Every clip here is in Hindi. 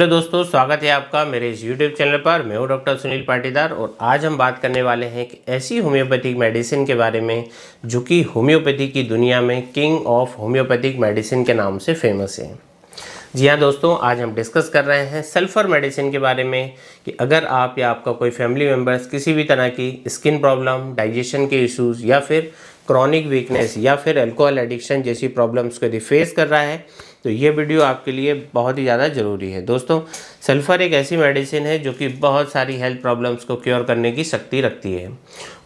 हेलो दोस्तों, स्वागत है आपका मेरे इस यूट्यूब चैनल पर। मैं हूं डॉक्टर सुनील पाटीदार और आज हम बात करने वाले हैं कि ऐसी होम्योपैथिक मेडिसिन के बारे में जो कि होम्योपैथी की दुनिया में किंग ऑफ होम्योपैथिक मेडिसिन के नाम से फेमस है। जी हाँ दोस्तों, आज हम डिस्कस कर रहे हैं सल्फ़र मेडिसिन के बारे में कि अगर आप या आपका कोई फैमिली मेम्बर्स किसी भी तरह की स्किन प्रॉब्लम, डाइजेशन के इश्यूज़ या फिर क्रॉनिक वीकनेस या फिर अल्कोहल एडिक्शन जैसी प्रॉब्लम्स को यदि फेस कर रहा है तो ये वीडियो आपके लिए बहुत ही ज़्यादा ज़रूरी है। दोस्तों, सल्फ़र एक ऐसी मेडिसिन है जो कि बहुत सारी हेल्थ प्रॉब्लम्स को क्योर करने की शक्ति रखती है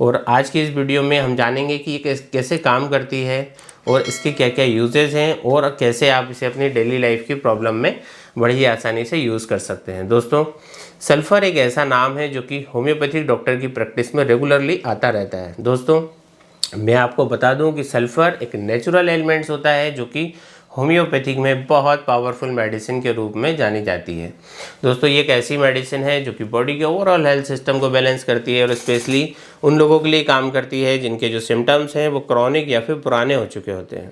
और आज की इस वीडियो में हम जानेंगे कि ये कैसे काम करती है और इसके क्या क्या यूजेज़ हैं और कैसे आप इसे अपनी डेली लाइफ की प्रॉब्लम में बड़ी आसानी से यूज़ कर सकते हैं। दोस्तों, सल्फ़र एक ऐसा नाम है जो कि होम्योपैथिक डॉक्टर की प्रैक्टिस में रेगुलरली आता रहता है। दोस्तों, मैं आपको बता दूं कि सल्फ़र एक नेचुरल एलिमेंट्स होता है जो कि होम्योपैथिक में बहुत पावरफुल मेडिसिन के रूप में जानी जाती है। दोस्तों, ये एक ऐसी मेडिसिन है जो कि बॉडी के ओवरऑल हेल्थ सिस्टम को बैलेंस करती है और स्पेशली उन लोगों के लिए काम करती है जिनके जो सिम्टम्स हैं वो क्रॉनिक या फिर पुराने हो चुके होते हैं।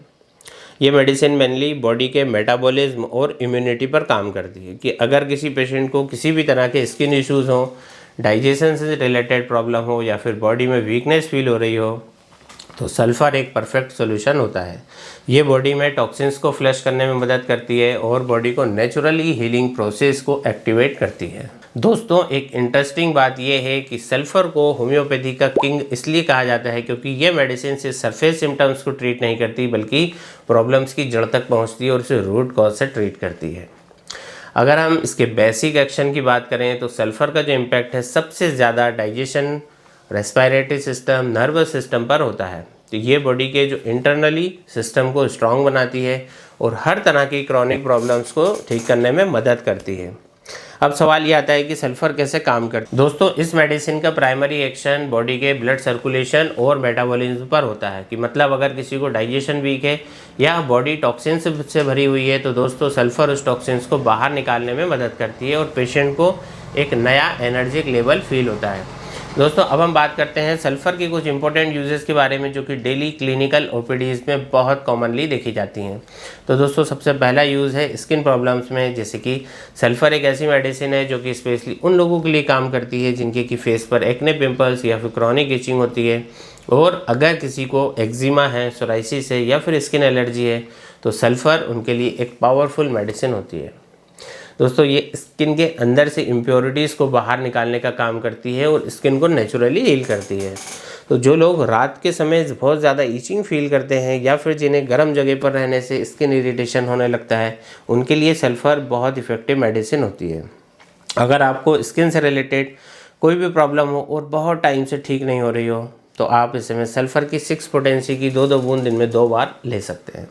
ये मेडिसिन मेनली बॉडी के मेटाबॉलिज्म और इम्यूनिटी पर काम करती है कि अगर किसी पेशेंट को किसी भी तरह के स्किन इश्यूज़ हों, डाइजेशन से रिलेटेड प्रॉब्लम हो या फिर बॉडी में वीकनेस फील हो रही हो तो सल्फ़र एक परफेक्ट सोल्यूशन होता है। ये बॉडी में टॉक्सिन्स को फ्लश करने में मदद करती है और बॉडी को नेचुरली हीलिंग प्रोसेस को एक्टिवेट करती है। दोस्तों, एक इंटरेस्टिंग बात यह है कि सल्फ़र को होम्योपैथी का किंग इसलिए कहा जाता है क्योंकि ये मेडिसिन से सरफेस सिम्टम्स को ट्रीट नहीं करती बल्कि प्रॉब्लम्स की जड़ तक पहुँचती है और उसे रूट कॉज से ट्रीट करती है। अगर हम इसके बेसिक एक्शन की बात करें तो सल्फ़र का जो इम्पैक्ट है सबसे ज़्यादा digestion, respiratory system, nervous system पर होता है। तो ये बॉडी के जो इंटरनली सिस्टम को स्ट्रॉन्ग बनाती है और हर तरह की क्रॉनिक प्रॉब्लम्स को ठीक करने में मदद करती है। अब सवाल ये आता है कि सल्फ़र कैसे काम करता है। दोस्तों, इस मेडिसिन का प्राइमरी एक्शन बॉडी के ब्लड सर्कुलेशन और मेटाबॉलिज्म पर होता है कि मतलब अगर किसी को डाइजेशन वीक है या बॉडी टॉक्सिन से भरी हुई है तो दोस्तों सल्फ़र उस टॉक्सिन्स को बाहर निकालने में मदद करती है और पेशेंट को एक नया एनर्जिक लेवल फील होता है। दोस्तों, अब हम बात करते हैं सल्फ़र के कुछ इंपॉर्टेंट यूजेस के बारे में जो कि डेली क्लिनिकल ओपीडीज़ में बहुत कॉमनली देखी जाती हैं। तो दोस्तों, सबसे पहला यूज़ है स्किन प्रॉब्लम्स में, जैसे कि सल्फ़र एक ऐसी मेडिसिन है जो कि स्पेशली उन लोगों के लिए काम करती है जिनके कि फेस पर एक्ने पिंपल्स या फिर क्रॉनिक इचिंग होती है और अगर किसी को एक्जिमा है, सोराइसिस है या फिर स्किन एलर्जी है तो सल्फ़र उनके लिए एक पावरफुल मेडिसिन होती है। दोस्तों, ये स्किन के अंदर से इम्प्योरिटीज़ को बाहर निकालने का काम करती है और स्किन को नेचुरली हील करती है। तो जो लोग रात के समय बहुत ज़्यादा ईचिंग फील करते हैं या फिर जिन्हें गर्म जगह पर रहने से स्किन इरिटेशन होने लगता है, उनके लिए सल्फ़र बहुत इफ़ेक्टिव मेडिसिन होती है। अगर आपको स्किन से रिलेटेड कोई भी प्रॉब्लम हो और बहुत टाइम से ठीक नहीं हो रही हो तो आप इस समय सल्फ़र की 6 पोटेंसी की 2-2 बूंद दिन में 2 बार ले सकते हैं।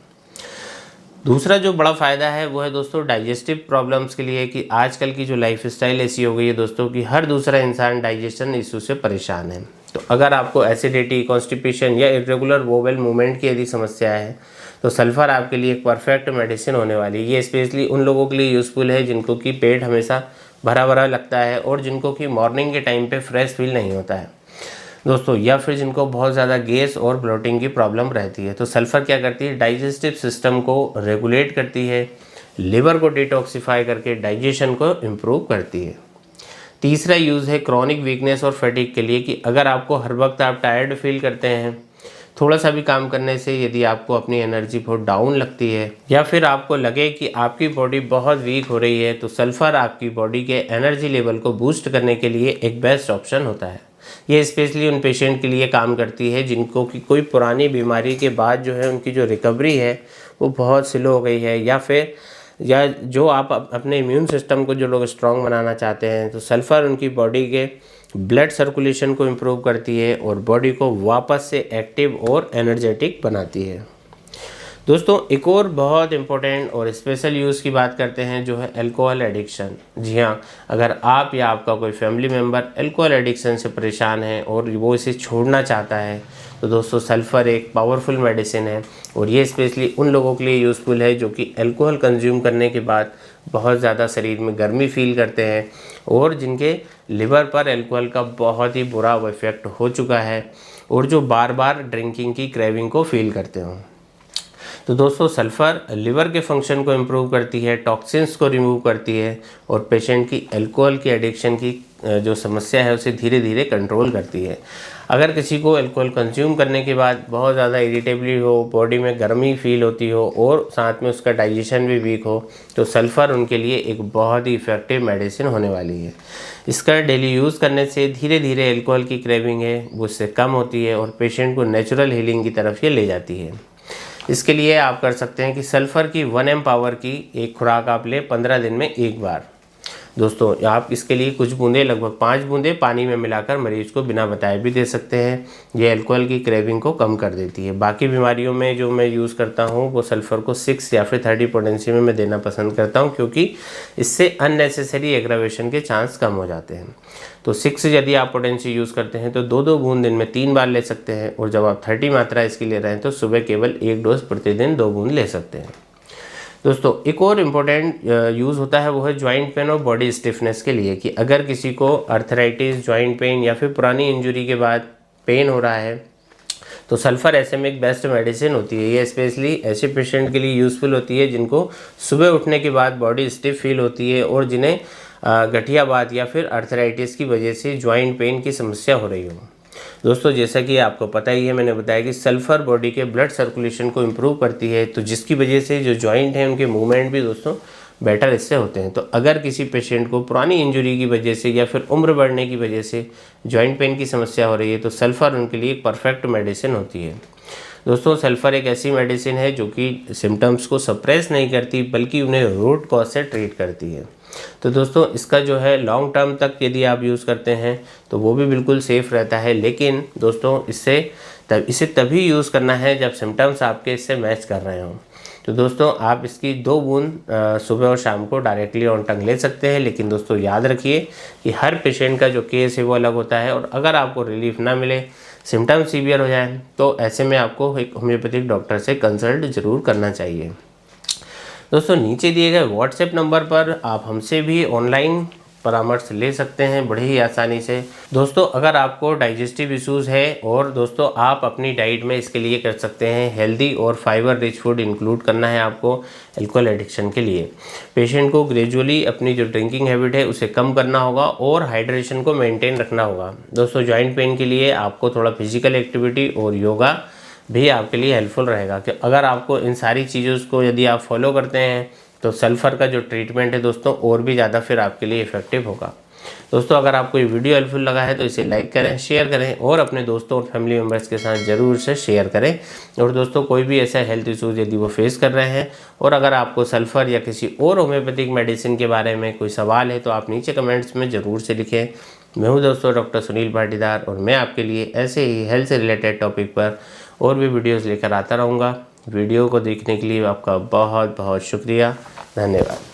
दूसरा जो बड़ा फ़ायदा है वो है दोस्तों डाइजेस्टिव प्रॉब्लम्स के लिए कि आजकल की जो लाइफस्टाइल ऐसी हो गई है दोस्तों कि हर दूसरा इंसान डाइजेशन इशू से परेशान है। तो अगर आपको एसिडिटी, कॉन्स्टिपेशन या इरेगुलर बोवेल मूवमेंट की यदि समस्या है तो सल्फ़र आपके लिए एक परफेक्ट मेडिसिन होने वाली है। ये स्पेशली उन लोगों के लिए यूज़फुल है जिनको कि पेट हमेशा भरा भरा लगता है और जिनको कि मॉर्निंग के टाइम पे फ्रेश फील नहीं होता है दोस्तों, या फिर जिनको बहुत ज़्यादा गैस और ब्लोटिंग की प्रॉब्लम रहती है। तो सल्फ़र क्या करती है, डाइजेस्टिव सिस्टम को रेगुलेट करती है, लिवर को डिटॉक्सिफाई करके डाइजेशन को इम्प्रूव करती है। तीसरा यूज़ है क्रॉनिक वीकनेस और फैटिग के लिए कि अगर आपको हर वक्त आप टायर्ड फील करते हैं, थोड़ा सा भी काम करने से यदि आपको अपनी एनर्जी बहुत डाउन लगती है या फिर आपको लगे कि आपकी बॉडी बहुत वीक हो रही है तो सल्फ़र आपकी बॉडी के एनर्जी लेवल को बूस्ट करने के लिए एक बेस्ट ऑप्शन होता है। ये स्पेशली उन पेशेंट के लिए काम करती है जिनको कि कोई पुरानी बीमारी के बाद जो है उनकी जो रिकवरी है वो बहुत स्लो हो गई है या जो आप अपने इम्यून सिस्टम को जो लोग स्ट्रॉन्ग बनाना चाहते हैं तो सल्फ़र उनकी बॉडी के ब्लड सर्कुलेशन को इम्प्रूव करती है और बॉडी को वापस से एक्टिव और एनर्जेटिक बनाती है। दोस्तों, एक और बहुत इम्पोर्टेंट और स्पेशल यूज़ की बात करते हैं जो है अल्कोहल एडिक्शन। जी हाँ, अगर आप या आपका कोई फैमिली मेम्बर अल्कोहल एडिक्शन से परेशान है और वो इसे छोड़ना चाहता है तो दोस्तों सल्फ़र एक पावरफुल मेडिसिन है और ये स्पेशली उन लोगों के लिए यूज़फुल है जो कि अल्कोहल कंज्यूम करने के बाद बहुत ज़्यादा शरीर में गर्मी फील करते हैं और जिनके लिवर पर अल्कोहल का बहुत ही बुरा इफेक्ट हो चुका है और जो बार बार ड्रिंकिंग की क्रेविंग को फील करते हों। तो दोस्तों सल्फ़र लिवर के फंक्शन को इम्प्रूव करती है, टॉक्सिन्स को रिमूव करती है और पेशेंट की अल्कोहल की एडिक्शन की जो समस्या है उसे धीरे धीरे कंट्रोल करती है। अगर किसी को अल्कोहल कंज्यूम करने के बाद बहुत ज़्यादा इरिटेबिलिटी हो, बॉडी में गर्मी फील होती हो और साथ में उसका डाइजेशन भी वीक हो, तो सल्फ़र उनके लिए एक बहुत ही इफ़ेक्टिव मेडिसिन होने वाली है। इसका डेली यूज़ करने से धीरे धीरे अल्कोहल की क्रेविंग है वो उससे कम होती है और पेशेंट को नेचुरल हीलिंग की तरफ ये ले जाती है। इसके लिए आप कर सकते हैं कि सल्फ़र की 1 mg पावर की एक खुराक आप लें 15 दिन में एक बार। दोस्तों आप इसके लिए कुछ बूंदे, लगभग 5 बूंदे पानी में मिलाकर मरीज को बिना बताए भी दे सकते हैं। ये अल्कोहल की क्रेविंग को कम कर देती है। बाकी बीमारियों में जो मैं यूज़ करता हूँ वो सल्फ़र को 6 या फिर 30 पोटेंसी में मैं देना पसंद करता हूँ, क्योंकि इससे अननेसेसरी एग्रावेशन के चांस कम हो जाते हैं। तो 6 यदि आप पोटेंसी यूज़ करते हैं तो 2-2 बूंद दिन में 3 बार ले सकते हैं, और जब आप 30 मात्रा इसकी ले रहे हैं तो सुबह केवल 1 डोज प्रतिदिन 2 बूंद ले सकते हैं। दोस्तों एक और इम्पोर्टेंट यूज़ होता है वो है जॉइंट पेन और बॉडी स्टिफनेस के लिए, कि अगर किसी को अर्थराइटिस, जॉइंट पेन या फिर पुरानी इंजरी के बाद पेन हो रहा है तो सल्फ़र ऐसे में एक बेस्ट मेडिसिन होती है। ये स्पेशली ऐसे पेशेंट के लिए यूज़फुल होती है जिनको सुबह उठने के बाद बॉडी स्टिफ फील होती है और जिन्हें गठियाबात या फिर अर्थराइटिस की वजह से जॉइंट पेन की समस्या हो रही हो। दोस्तों जैसा कि आपको पता ही है, मैंने बताया कि सल्फ़र बॉडी के ब्लड सर्कुलेशन को इम्प्रूव करती है, तो जिसकी वजह से जो जॉइंट है उनके मूवमेंट भी दोस्तों बेटर इससे होते हैं। तो अगर किसी पेशेंट को पुरानी इंजरी की वजह से या फिर उम्र बढ़ने की वजह से जॉइंट पेन की समस्या हो रही है तो सल्फ़र उनके लिए एक परफेक्ट मेडिसिन होती है। दोस्तों सल्फ़र एक ऐसी मेडिसिन है जो कि सिम्टम्स को सप्रेस नहीं करती बल्कि उन्हें रूट कॉज से ट्रीट करती है। तो दोस्तों इसका जो है लॉन्ग टर्म तक यदि आप यूज़ करते हैं तो वो भी बिल्कुल सेफ़ रहता है, लेकिन दोस्तों इसे तभी यूज़ करना है जब सिम्टम्स आपके इससे मैच कर रहे हों। तो दोस्तों आप इसकी 2 बूंद सुबह और शाम को डायरेक्टली ऑन टंग ले सकते हैं, लेकिन दोस्तों याद रखिए कि हर पेशेंट का जो केस है वो अलग होता है, और अगर आपको रिलीफ ना मिले, सिम्टम्स सीवियर हो जाए, तो ऐसे में आपको एक होम्योपैथिक डॉक्टर से कंसल्ट ज़रूर करना चाहिए। दोस्तों नीचे दिए गए व्हाट्सएप नंबर पर आप हमसे भी ऑनलाइन परामर्श ले सकते हैं बड़े ही आसानी से। दोस्तों अगर आपको डाइजेस्टिव इश्यूज़ है, और दोस्तों आप अपनी डाइट में इसके लिए कर सकते हैं हेल्दी और फाइबर रिच फूड इंक्लूड करना है आपको अल्कोहल एडिक्शन के लिए। पेशेंट को ग्रेजुअली अपनी जो ड्रिंकिंग हैबिट है उसे कम करना होगा और हाइड्रेशन को मेंटेन रखना होगा। दोस्तों जॉइंट पेन के लिए आपको थोड़ा फिजिकल एक्टिविटी और योगा भी आपके लिए हेल्पफुल रहेगा, कि अगर आपको इन सारी चीज़ों को यदि आप फॉलो करते हैं तो सल्फ़र का जो ट्रीटमेंट है दोस्तों और भी ज़्यादा फिर आपके लिए इफ़ेक्टिव होगा। दोस्तों अगर आपको ये वीडियो हेल्पफुल लगा है तो इसे लाइक करें, शेयर करें और अपने दोस्तों और फैमिली मेम्बर्स के साथ ज़रूर से शेयर करें। और दोस्तों कोई भी ऐसा हेल्थ इशूज़ यदि वो फेस कर रहे हैं, और अगर आपको सल्फ़र या किसी और होम्योपैथिक मेडिसिन के बारे में कोई सवाल है तो आप नीचे कमेंट्स में ज़रूर से लिखें। मैं हूँ दोस्तों डॉक्टर सुनील पाटीदार, और मैं आपके लिए ऐसे ही हेल्थ से रिलेटेड टॉपिक पर और भी वीडियोज़ लेकर आता रहूँगा। वीडियो को देखने के लिए आपका बहुत बहुत शुक्रिया, धन्यवाद।